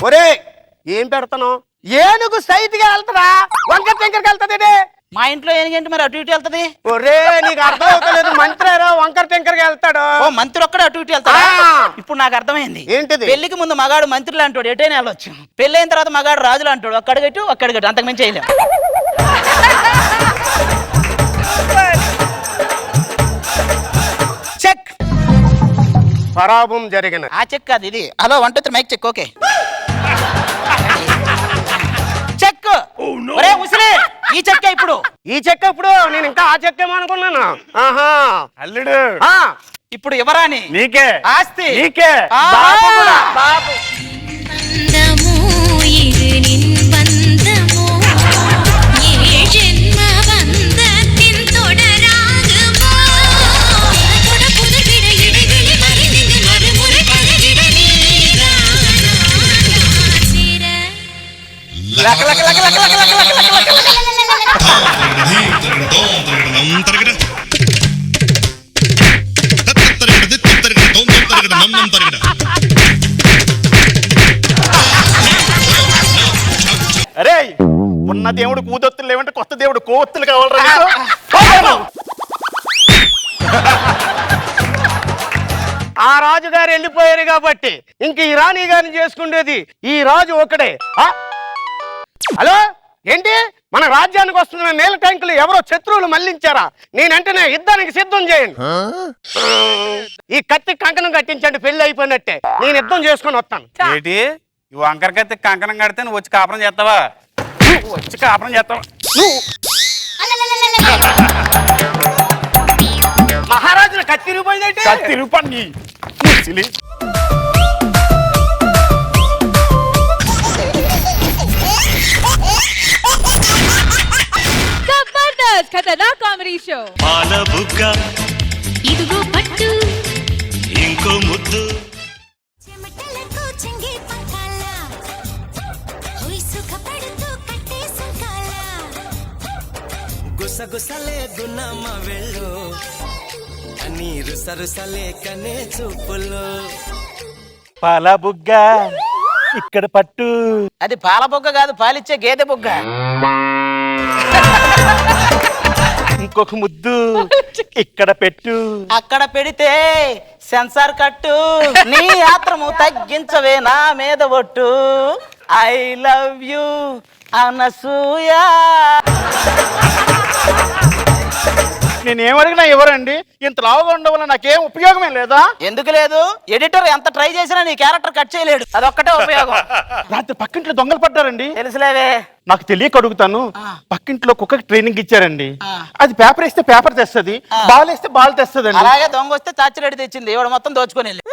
ఒరే ఏం పెడతాను? ఏనుగు సైట్ గా వెళ్తారా, వంకర టెంకర్కి వెళ్తుంది. మా ఇంట్లో ఏనుగేంటి మరి అటు ఇటు వెళ్తది? ఒరే నీకు అర్థం అవుతలేదు, మంత్రి వంకర టెంకర్కి వెళ్తాడు. ఓ మంత్రి ఒక్కడే అటు ఇటు వెళ్తాడా? ఇప్పుడు నాకు అర్థమైంది. ఏంటిది? పెళ్లికి ముందు మగాడు మంత్రులు అంటాడు, ఎటైనా వెళ్ళొచ్చు. పెళ్ళైన తర్వాత మగాడు రాజులు అంటాడు, అక్కడిగట్టు అక్కడిగట్టు, అంతకు మించి చేయలేం. చెక్. పరాభం జరిగిన ఆ చెక్ కాదు ఇది. Hello 1 2 3 mike check. Okay check. ఒరే ముసలి, ఈ చెక్క ఇప్పుడు. ఈ చెక్క ఇప్పుడు నేను ఇంకా ఆ చెక్కేమో అనుకున్నాను. ఆహా అల్లుడు ఇప్పుడు ఎవరాని? నీకే. ఆస్తి నీకే. బాబు కూడా. బాబు బంధము ఇది నిన్ బంధము ఏ జన్మ బంధத்தின் தொடராகுமோ கொட புதுகிட இடைவெளி மறைந்து மறுமுறை பழகிட நீரானா சிர లక లక లక లక లక లక లక లక లక. అరే ఉన్న దేవుడు కూదొత్తులు లేవంటే కొత్త దేవుడు కోవత్తులు కావాలరా నీకు? ఆ రాజుగారు వెళ్ళిపోయారు కాబట్టి ఇంక ఈ రాణి గారిని చేసుకునేది ఈ రాజు ఒకడే. హలో ఏంటి? మన రాజ్యానికి వస్తున్న నీళ్ళ ట్యాంకులు ఎవరో శత్రువులు మళ్లించారా? నేనంటేనే యుద్ధానికి సిద్ధం చేయండి. ఈ కత్తి కంకణం కట్టించండి, పెళ్లి అయిపోయినట్టే. నేను యుద్ధం చేసుకొని వస్తాను. ఏంటి నువ్వు వంకరకైతే కంకణం కడితే నువ్వు వచ్చి కాపురం చేస్తావా? నువ్వు వచ్చి కాపురం చేస్తావా? మహారాజులు కత్తి రూపాయిందంటే కత్తి రూపాన్ని జబర్దస్త్ ఖతర్నాక్ కామెడీ షో. పాలబుగ్గ ఇదిగో పట్టు ఇంకో ముద్దు చెమటలకు చెంగి పక్కాల హోయ్ సుఖపడుతూ కట్టే సుఖాల గుసగుసలే గున్నమ్మ వెళ్ళు అని రుసరుసలే కనే చూపులు పాలబుగ్గ ఇక్కడ పట్టు. అది పాల బొగ్గ కాదు, పాలిచ్చే గేదె బొగ్గ. ఇంకొక ముద్దు ఇక్కడ పెట్టు. అక్కడ పెడితే సెన్సార్ కట్టు. నీ ఆత్రము తగ్గించవే నా మీద ఒట్టు. I love you Anasuya. నేనేమడిగినా ఎవరండి? ఇంత లావుగా ఉండడం వల్ల నాకేం ఉపయోగమే లేదా? ఎందుకు లేదు? ఎడిటర్ ఎంత ట్రై చేసినా నీ క్యారెక్టర్ కట్ చేయలేడు, అదొక్కటే ఉపయోగం. రాత్రి పక్కింట్లో దొంగలు పడ్డారండి. తెలుసులేవే. నాకు తెలియక అడుగుతాను. పక్కింట్లో కుక్కకి ట్రైనింగ్ ఇచ్చారండి. అది పేపర్ వేస్తే పేపర్ తెస్తుంది, బాల్ వేస్తే బాల్ తెస్తుందండి. అలాగే దొంగ వస్తే చాచిరెడ్డి తెచ్చింది, ఇవాడు మొత్తం దోచుకొని వెళ్ళి.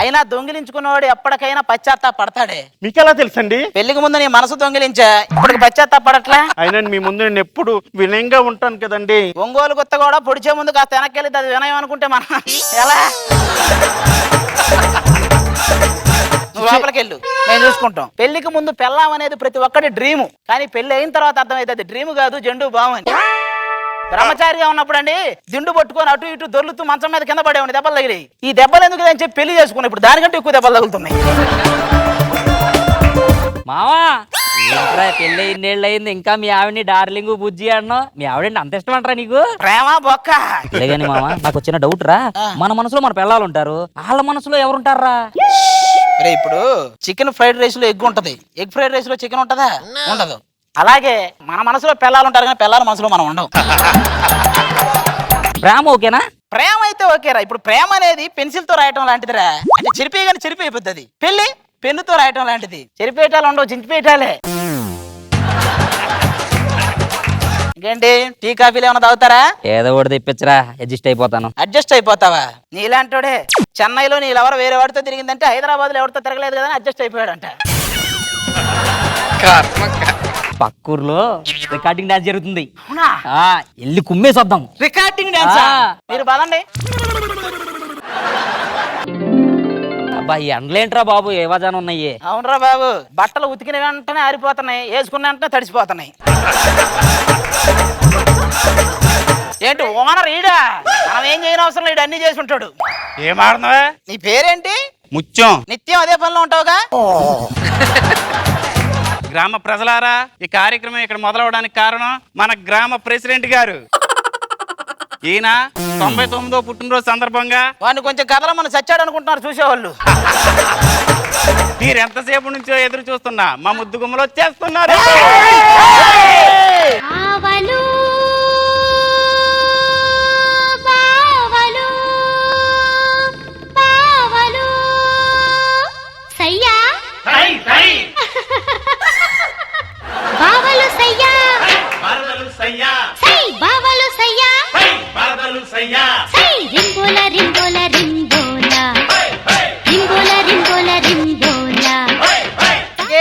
అయినా దొంగిలించుకున్నవాడు ఎప్పటికైనా పశ్చాత్తాప పడతాడే. మీకెలా తెలుసండి? పెళ్లికి ముందు నీ మనసు దొంగిలించా, ఇప్పటికి పశ్చాత్తాప పడట్లా. అయినా మీ ముందు నేను ఎప్పుడు వినయంగా ఉంటాను కదండి. ఒంగోలు గుత్త కూడా పొడిచే ముందు కాస్త వెనక్కి వెళ్ళి అది వినయం అనుకుంటే మనం ఎలా? నువ్వు లోపలికి వెళ్ళు, మేము చూసుకుంటాం. పెళ్లికి ముందు పెళ్ళాం అనేది ప్రతి ఒక్కటి డ్రీము, కానీ పెళ్లి అయిన తర్వాత అర్థమైతే అది డ్రీము కాదు, జెండు బాము అని. బ్రహ్మచారిగా ఉన్నప్పుడు అండి దిండు పట్టుకొని అటు ఇటు దొర్లుతూ మంచం మీద కింద పడేవాడి, దెబ్బలు తగిలి. ఈ దెబ్బలు ఎందుకు అని చెప్పి పెళ్లి చేసుకున్నాం, ఇప్పుడు దానికంటే ఎక్కువ దెబ్బలు తగులుతున్నాయి. మావా ఏంట్రా పెళ్ళి ఇన్నేళ్ళు అయింది, ఇంకా మీ ఆవిడ్ని డార్లింగ్ బుజ్జి అన్నావు. మీ ఆవిడండి అంత ఇష్టం అంటారా నీకు? ప్రేమ బొక్క. లేగాని మావా నాకు వచ్చిన డౌట్ రా, మన మనసులో మన పిల్లలు ఉంటారు, వాళ్ళ మనసులో ఎవరుంటారా? అరే ఇప్పుడు చికెన్ ఫ్రైడ్ రైస్ లో ఎగ్ ఉంటది, ఎగ్ ఫ్రైడ్ రైస్ లో చికెన్ ఉంటదా? ఉండదు. అలాగే మన మనసులో పిల్లలు ఉంటారు, కానీ పిల్లల మనసులో మనం ఉండవు. ప్రేమ ఓకేనా? ప్రేమ అయితే ఓకేరా. ఇప్పుడు ప్రేమ అనేది పెన్సిల్ తో రాయటం లాంటిదిరా, అంటే చిరిపేయగానే చిరిపి అయిపోతుంది. పెళ్లి పెన్నుతో రాయటం లాంటిది, చెరిపేయటాలు ఉండవు, చించిపేయటాలే. ఇంకేంటి, టీ కాఫీలు ఏమైనా తాగుతారా? ఏదో ఒకటి తెప్పించరా, అడ్జస్ట్ అయిపోతాను. అడ్జస్ట్ అయిపోతావా? నీలాంటోడే చెన్నైలో నీళ్ళెవరో వేరే వాడితో తిరిగిందంటే హైదరాబాద్ లో ఎవరితో తిరగలేదు కదా, అడ్జస్ట్ అయిపోయాడంట. పక్కూర్లో రికార్డింగ్ డాన్స్ జరుగుతుంది, అవునా? వెళ్ళి కుమ్మేసొద్దాం. Recording dance? మీరు బాలండి. అబ్బా ఈ ఎండలేంట్రా బాబు, ఏవాజానం ఉన్నాయి. అవునరా బాబు, బట్టలు ఉతికిన వెంటనే ఆరిపోతున్నాయి, వేసుకున్న వెంటనే తడిసిపోతున్నాయి. ఏంటి ఓనర్ ఈడా? మనం ఏం చేయని అవసరం లేదు, అన్ని చేసి ఉంటాడు. ఏమాడుతున్నావా? నీ పేరేంటి? ముత్యం. నిత్యం అదే పనిలో ఉంటావుగా? గ్రామ ప్రజలారా, ఈ కార్యక్రమం ఇక్కడ మొదలవడానికి కారణం మన గ్రామ ప్రెసిడెంట్ గారు. ఈయన 99వ పుట్టినరోజు సందర్భంగా వాడిని కొంచెం కథలో మనం చచ్చాడు అనుకుంటున్నారు చూసేవాళ్ళు. మీరు ఎంతసేపు నుంచో ఎదురు చూస్తున్నా మా ముద్దు గుమ్మలు వచ్చేస్తున్నారు. ఆవలు బావలు బావలు సయ్యా బావలు సయ్యా సై బావలు సయ్యా సై రింబోల రింబోల రింబోల రింబోల రింబోల రింబోల.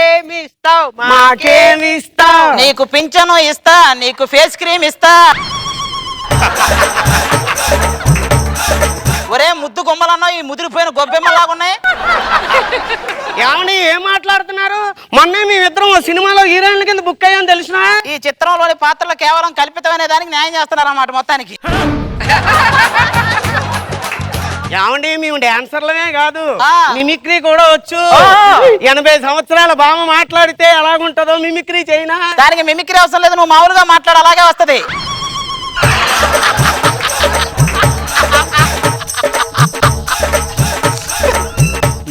ఏమిస్తావు మాకేమిస్తావు? నీకు పింఛను ఇస్తా, నీకు ఫేస్ క్రీమ్ ఇస్తా. ఒరే ముద్దు గుమ్మలన్నా ఈ ముదిరిపోయిన గొబ్బెమ్మలాగున్నాయి. ఏమని ఏం మాట్లాడుతున్నారు? మొన్నే మేమిద్దరం ఓ సినిమాలో హీరోయిన్ల కింద బుక్ అయ్యాం తెలిసిన. ఈ చిత్రంలోని పాత్రలు కేవలం కల్పితమనే దానికి న్యాయం చేస్తున్నారు అన్నమాట మొత్తానికి. ఏమండి మేము డాన్సర్లమే కాదు, ఆ. మిమిక్రీ కూడా వచ్చు. 80 సంవత్సరాల బామ్మ మాట్లాడితే ఎలాగుంటుందో మిమిక్రీ చేయనా? దానికి మిమిక్రీ అవసరం లేదు, నువ్వు మామూలుగా మాట్లాడు, అలాగే వస్తది.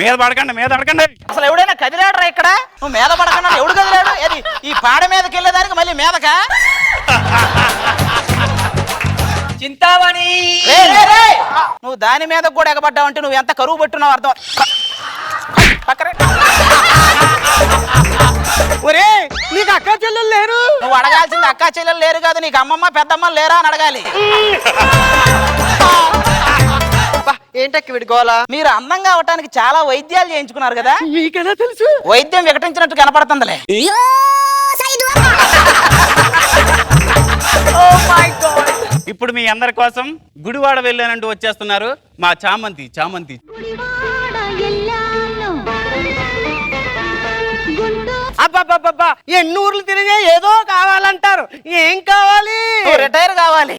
మీద పడకండి. అసలు ఎవడైనా కదిలాడరా ఇక్కడ? నువ్వు మీద పడకుండా ఎవడు కదిలాడు? ఏది ఈ పాడ మీదకి వెళ్ళేదానికి మళ్ళీ మీదకా? చింతామణి నువ్వు దాని మీద కూడా ఎగబడ్డావు అంటే నువ్వు ఎంత కరువు పట్టున్నావు అర్థం. పక్కనే. ఒరే నీకు అక్క చెల్లెలు లేరు? నువ్వు అడగాల్సింది అక్కా చెల్లెలు లేరు కాదు, నీకు అమ్మమ్మ పెద్దమ్మ లేరా అని అడగాలి. ఏంటక్కి వీడి గోలా? మీరు అందంగా అవటానికి చాలా వైద్యాలు చేయించుకున్నారు కదా, మీకెలా తెలుసు? వైద్యం వికటించినట్టు కనపడుతుందిలే. ఇప్పుడు మీ అందరి కోసం గుడివాడ వెళ్ళానంటూ వచ్చేస్తున్నారు మా చామంతి. అబ్బా ఎన్ని ఊర్లు తిరిగే ఏదో కావాలంటారు, ఏం కావాలి? రిటైర్ కావాలి.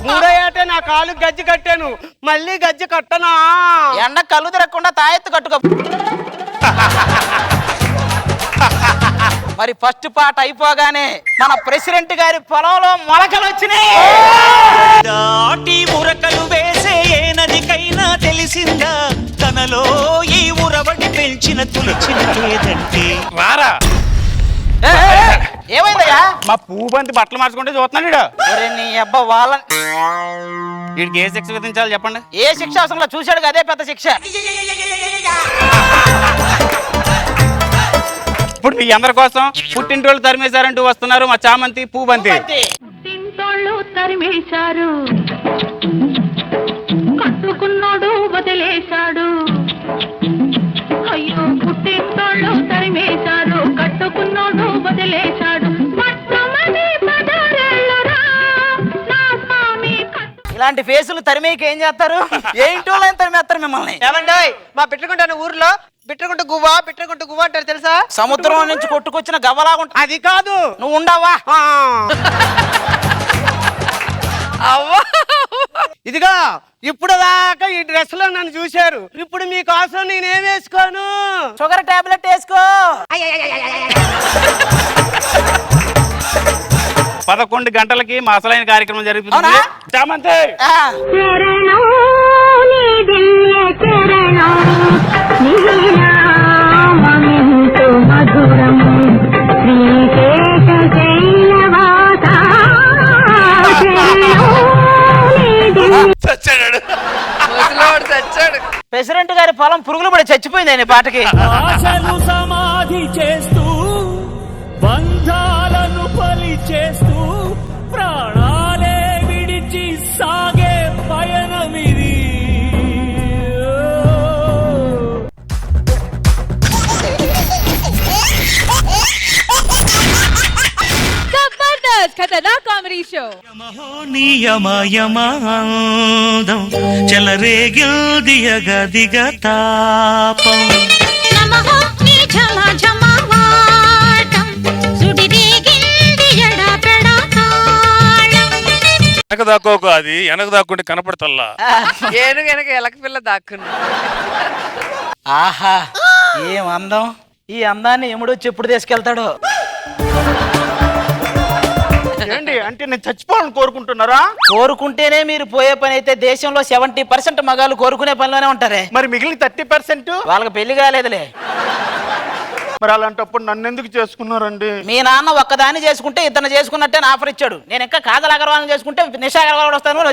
మూడో ఏటే నాకు కాలు గజ్జి కట్టాను, మళ్ళీ గజ్జి కట్టనా? ఎండ కళ్ళు తిరగకుండా తాయెత్తు కట్టుకో. మరి ఫస్ట్ పాట అయిపోగానే మన ప్రెసిడెంట్ గారి పొలంలో మొలకలు వచ్చినాయి. దాటి ఉరకలు వేసే ఏ నదికైనా తెలిసిందా తనలో ఈ ఉరవడి పెంచిన తులచిన లేదంటే రారా ఏమైందయ్యా? మా పువ్వు బంతి బట్టలు మార్చుకుంటే చూస్తున్నాడు ఈడు. ఒరే నీ అబ్బా వాళ్ళ వీడికి ఏ శిక్ష విధించాలి చెప్పండి. ఏ శిక్ష అవసరంలో చూశాడు అదే పెద్ద శిక్ష. ఇప్పుడు మీ అందరి కోసం పుట్టింటోళ్ళు తరిమేశారంటూ వస్తున్నారు మా చామంతి పూబంతి. తింటోళ్ళు తరిమేశారు, కట్టుకున్నోడు వదిలేశాడు. అయ్యో పుట్టింటోళ్ళు తరిమేశారు, కట్టుకున్నోడు వదిలేశాడు. మొట్టమొదటి పదరేళ్ళురా నా స్వామి. ఇలాంటి ఫేసులు తరిమేకి ఏం చేస్తారు? ఏ ఇంటి వాళ్ళని తరిమేస్తారు మిమ్మల్ని. ఏమండి మా బిట్రకుంట ఊర్లో బిట్రకుంట గువ్వా అంటారు తెలుసా? సముద్రం నుంచి కొట్టుకొచ్చిన గవ్వలాగా ఉంటుంది. అది కాదు, నువ్వు ఉండవా? ఇదిగా ఇప్పుడు దాకా ఈ డ్రెస్ లో నన్ను చూశారు, ఇప్పుడు మీకోసం నేనేం వేసుకోను? షుగర్ టాబ్లెట్ వేసుకో. 11 గంటలకి మా అసలైన కార్యక్రమం జరుగుతుంది. అవునా? చామంతి చరణం నీ దివ్య చరణం, నీ నామమెంతో మధురం. శ్రీశేష శైలవాస చరణం నీ దివ్య. చచ్చాడు. ప్రెసిడెంట్ గారి పొలం పురుగులు పడి చచ్చిపోయింది ఆయన పాటకి. ఆశలు సమాధి చేస్తూ బంధాలను బలి చేస్తూ ప్రాణాలే విడిచి సాగే పయనమిది. జబర్దస్త్ ఖతర్నాక్ కామెడీ షో. నియమయమాదం చెలరేగిల్దియగ దిగ తాపం. నమః నీ ఝమ ఝమవాటం, సుడిరేగింది ఎడపెడ తాళం. వెనక దాక్కోకు, అది వెనక దాక్కుంటే కనపడతల్లా. ఏను గనక ఎలక పిల్ల దాక్కున్నా. ఆహా ఏం అందం. ఈ అందాన్ని ఎముడొచ్చి ఎప్పుడు తీసుకెళ్తాడో. ఏంటి అంటే నేను చచ్చిపోవాలని కోరుకుంటున్నారా? కోరుకుంటేనే మీరు పోయే పని అయితే దేశంలో 70% మగాళ్ళు కోరుకునే పనిలోనే ఉంటారే. మరి మిగిలిన 30% వాళ్ళకి పెళ్లి కాలేదులే. మరి అలాంటప్పుడు నన్ను ఎందుకు చేసుకున్నారండి? మీ నాన్న ఒక్కదాన్ని చేసుకుంటే ఇతను చేసుకున్నట్టే నా ఆఫర్ ఇచ్చాడు. నేను ఇంకా కాజల్ అగర్వాల్ చేసుకుంటే నిషా అగర్వాల్ వస్తాను అని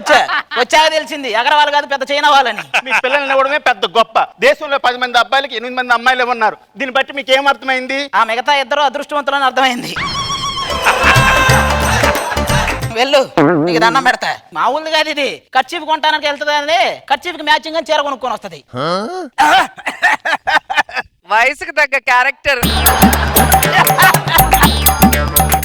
వచ్చాక తెలిసింది అగర్వాల్ కాదు పెద్ద చైనా వాళ్ళని. మీ పిల్లల్ని ఇవ్వడమే పెద్ద గొప్ప. దేశంలో 10 మంది అబ్బాయిలకి 8 మంది అమ్మాయిలు ఉన్నారు. దీన్ని బట్టి మీకు ఏం అర్థమైంది? ఆ మిగతా ఇద్దరు అదృష్టవంతులని అర్థమైంది. వెళ్ళు, నీకు దండం పెడతా. మామూలుది కాదు ఇది. ఖర్చీఫ్ కొంటానికి వెళ్తుంది అని ఖర్చీఫ్కి మ్యాచింగ్ అని చీర కొనుక్కొని వస్తుంది. వయసుకు తగ్గ క్యారెక్టర్.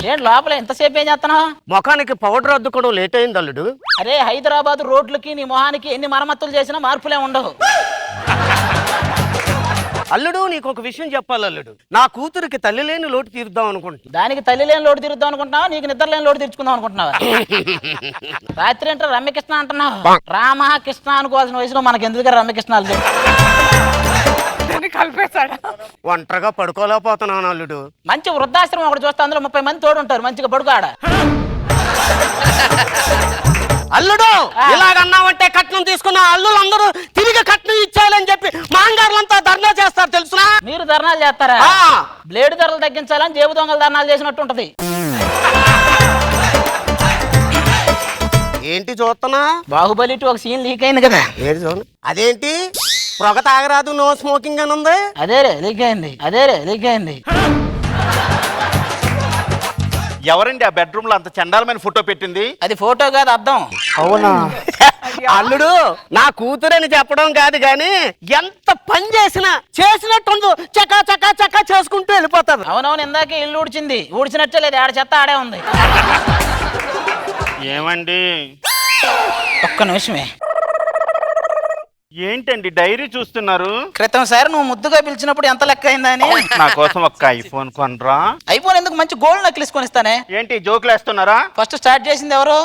ఏంటి లోపల ఎంతసేపు ఏం చేస్తున్నావు? ముఖానికి పౌడర్ అద్దుకోవడం లేట్ అయింది అల్లుడు. అరే హైదరాబాద్ రోడ్లకి నీ మొహానికి ఎన్ని మరమ్మతులు చేసినా మార్పులే ఉండవు. అల్లుడు నీకు ఒక విషయం చెప్పాలి అల్లుడు, నా కూతురికి తల్లి లేని లోటు తీరుద్దాం అనుకుంటున్నా. దానికి తల్లి లేని లోటు తీరుద్దాం అనుకుంటున్నావా? నీకు నిద్ర లేని లోటు తీర్చుకుందాం అనుకుంటున్నావా? రాత్రి అంటే రమ్యకృష్ణ అంటున్నావు. రామకృష్ణ అనుకోవాల్సిన వయసులో మనకి ఎందుకు రమ్యకృష్ణాలు కలిపేశాడు. ఒంటరిగా పడుకోలేకపోతున్నాను అల్లుడు. మంచి వృద్ధాశ్రమం ఒకటి చూస్తే అందులో 30 మంది తోడు ఉంటారు. మంచిగా పడుకోడ. అల్లుడు ఇలాగన్నావంటే కట్నం తీసుకున్న అల్లులందరూ తిరిగి కట్నం ఇచ్చేయాలని చెప్పి మాంగారులంతా ధర్నా చేస్తారు తెలుసునా? మీరు ధర్నాలు చేస్తారా? బ్లేడ్ ధరలు తగ్గించాలని జేబు దొంగలు ధర్నాలు చేసినట్టు ఉంటది. ఏంటి చూస్తున్నా? బాహుబలి 2 ఒక సీన్ లీక్ అయింది కదా. అదేంటి పొగ తాగరాదు నో స్మోకింగ్ అని ఉంది? అదేరే లీక్ అయింది. ఎవరండి ఆ బెడ్రూమ్ లో అంత చండాలమైన ఫోటో పెట్టింది? అది ఫోటో కాదు అర్థం. అవునా? అల్లుడు నా కూతురని చెప్పడం కాదు గాని ఎంత పని చేసినట్టు చకా చకా చకా చేసుకుంటూ వెళ్ళిపోతారు. అవునవును, ఇందాకే ఇల్లు ఊడ్చినట్టే లేదు. ఆడ చెత్త ఆడే ఉంది. ఏమండి ఒక్క నిమిషమే. ఏంటండి డైరీ చూస్తున్నారు? క్రితం సార్ నువ్వు ముద్దుగా పిలిచినప్పుడు ఎంత లెక్క అయిందని. నా కోసం ఒక్క ఐఫోన్ కొనరా? ఐఫోన్ ఎందుకు, మంచి గోల్డ్ నెక్లెస్ కొనిస్తానే. ఏంటి జోకులు వేస్తున్నారా? ఫస్ట్ స్టార్ట్ చేసింది ఎవరు?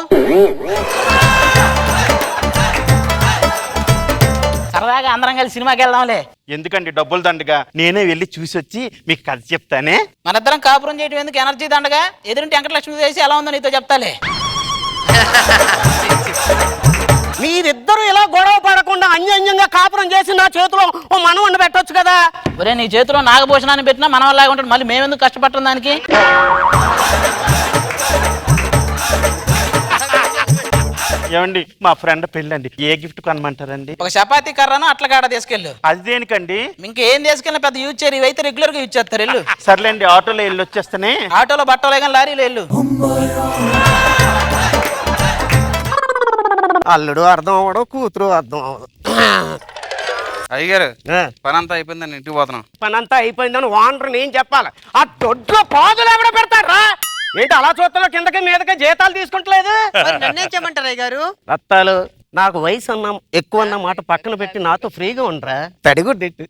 సరదాగా అందరం కలిసి సినిమాకి వెళ్దాంలే. ఎందుకండి డబ్బులు దండగా నేనే వెళ్ళి చూసి వచ్చి మీకు కథ చెప్తానే. మనిద్దరం కాపురం చేయడం ఎందుకు ఎనర్జీ దండగా? ఎదురింటి వెంకటలక్ష్మి చేసి ఎలా ఉందో నీతో చెప్తాలే. మీరిద్దరు ఇలా గొడవ పడకుండా అన్యోన్యంగా కాపురం చేసి నా చేతిలో ఓ మనవణ్ణి పెట్టొచ్చు కదా. ఒరే నీ చేతిలో నాగభూషణాన్ని పెట్టినా మన వల్ల ఉంటాడు, మళ్ళీ మేమెందుకు కష్టపడటం దానికి? ఏమండి మా ఫ్రెండ్ పెళ్ళండి, ఏ గిఫ్ట్ కొనమంటారండి? ఒక చపాతీ కర్రను అట్ల కాడ తీసుకెళ్ళు. అది దేనికండి? ఇంకేం తీసుకెళ్ళిన పెద్ద యూజ్ చేయరు, ఇవైతే రెగ్యులర్ గా యూజ్ చేస్తారు. వెళ్ళు. సర్లేండి ఆటోలో వెళ్ళి వచ్చేస్తానే. ఆటోలో బట్టలే కానీ లారీలో వెళ్ళు. అల్లుడు అర్థం అవ్వడం, కూతురు అర్థం అవ్వదు. అయ్యగారు పని అంతా అయిపోయిందని ఇంటికి పోతున్నాం. పని అంతా అయిపోయిందని ఓనర్ నేను చెప్పాలి. ఆ దొడ్లో పాదులు ఎవడ పెడతారా? ఏంటి అలా చూస్తలో కిందకి మీదకి జీతాలు తీసుకుంటలేదు? నన్నేం చేయమంటారు అయ్య గారు? రత్తాలు, నాకు వయసు అన్న ఎక్కువ అన్న మాట పక్కన పెట్టి నాతో ఫ్రీగా ఉండరా. తడిగుడ్డెట్టు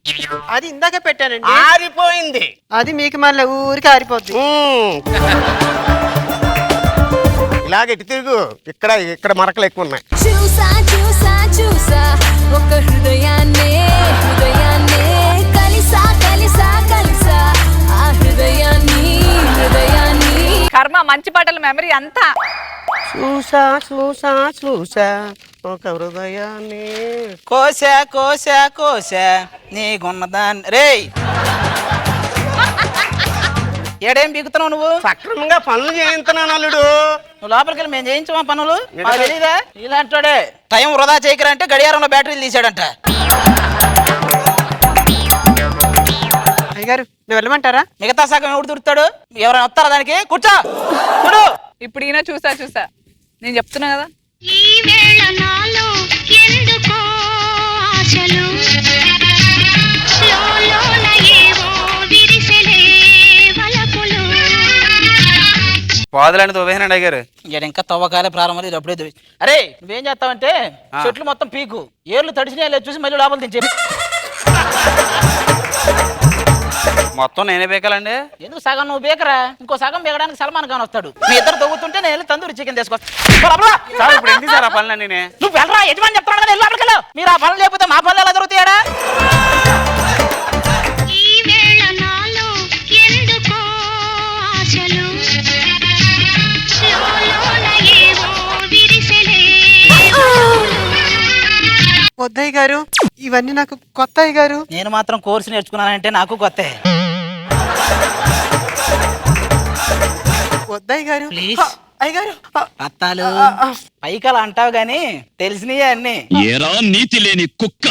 అది ఇందాక పెట్టానండి, ఆరిపోయింది. అది మీకు మళ్ళీ ఊరికి ఆరిపోద్ది. ఇలాగెట్టి తిరుగు, ఇక్కడ మరకలు ఎక్కువ ఉన్నాయి. చూసా చూసా చూసా ఒక హృదయాన్నే హృదయాన్నే కలిసా కలిసా కలిసా ఆ హృదయాన్ని హృదయాన్ని. కర్మ మంచి పాటల మెమరీ అంతా. చూసా చూసా చూసా ఒక హృదయాన్ని. కోసా కోసా కోసా నీకున్నదాన్ని. రేయ్ ఏడేం బీగుతున్నావు నువ్వు? సక్రమంగా పనులు చేయించున్నాను అల్లుడు. నువ్వు లోపలికి వెళ్ళి మేము చేయించమా పనులు? మాకు తెలీదా? ఇలాంటోడే టైం వృధా చేయకరా అంటే గడియారంలో బ్యాటరీలు తీసాడంట. అయ్యగారు నువ్వు వెళ్ళమంటారా? మిగతా సగం ఎవడు దురుతాడు? ఎవరైనా వస్తారా దానికి? కూర్చో చూడు. ఇప్పుడు ఈయన చూసా నేను చెప్తున్నా కదా. ఈ వేళ నాలో ఎందుకో ఆశలు లోలోన ఏవో విరిసెలే వలపులు. పాదులని తోవేనండి అయ్యగారు. ఇక్కడ ఇంకా తవ్వకాలే ప్రారంభం, ఇది అప్పుడే అరే నువ్వేం చేస్తావంటే చెట్లు మొత్తం పీకు, ఏర్లు తడిచినా లేదు చూసి మళ్ళీ లోపల దించే. మొత్తం నేనే బేకాలండి. ఎందుకు సగం నువ్వు బేకరా, ఇంకో సగం బేకడానికి సల్మాన్ ఖాన్ వస్తాడు. మీ ఇద్దరు తవ్వుతుంటే నేను వెళ్ళి తందూరి చికెన్ తీసుకొస్తాను. సార్ ఇప్పుడు ఎందుకు సార్ ఆ పనులన్నీ? నువ్వు వెళ్ళరా, యజమాని చెప్తాడు కదా, వెళ్ళి. మీరు ఆ పనులు లేకపోతే మా పనులు ఎలా దొరుకుతాయడా? ఈ వేళ నాలో ఎందుకో ఆశలు లోలోన ఏవో విరిసెలే వలపులు. వద్దయ్య గారు, ఇవన్నీ నాకు కొత్త అయ్య గారు. నేను మాత్రం కోర్సు నేర్చుకున్నానంటే నాకు కొత్త. వద్దయ్య గారు ప్లీజ్. అయ్యగారు అత్తాలు పైకలు అంటావు గాని తెలిసినయే అన్ని. ఏరా నీతి లేని కుక్క,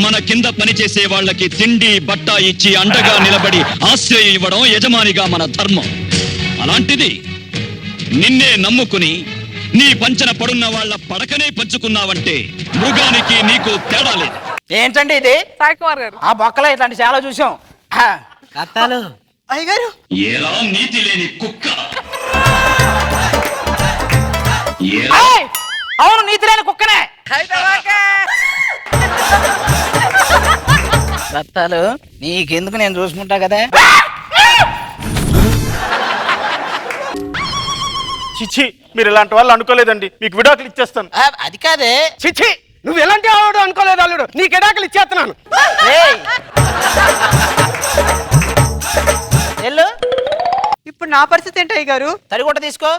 మన కింద పనిచేసే వాళ్ళకి తిండి బట్ట ఇచ్చి అండగా నిలబడి ఆశ్రయం ఇవ్వడం యజమానిగా మన ధర్మం. అలాంటిది నిన్నే నమ్ముకుని నీ పంచన పడున్న వాళ్ళ పడకనే పంచుకున్నావంటే మృగానికి నీకు తేడా లేదు. ఏంటండి ఇది? సాయి కుమార్ గారు, ఆ బొక్కలో ఇట్లాంటి చాలా చూసాం. అత్తాలు అయ్యగారు ఏరా నీతి లేని కుక్క, ఏయ్! అవును నీతి లేని కుక్కనే. రత్తాలు నీకెందుకు, నేను చూసుకుంటా కదా. చిచ్చి మీరు ఇలాంటి వాళ్ళు అనుకోలేదండి, మీకు విడాకులు ఇచ్చేస్తాను. అది కాదే. చిచ్చి నువ్వు ఎలాంటి ఆవిడ అనుకోలేదు అల్లుడు, నీకు ఎడాకులు ఇచ్చేస్తున్నాను. ఏయ్! వెళ్ళు. ఇప్పుడు నా పరిస్థితి ఏంటి అయ్య గారు? తడిగుడ్డ తీసుకో.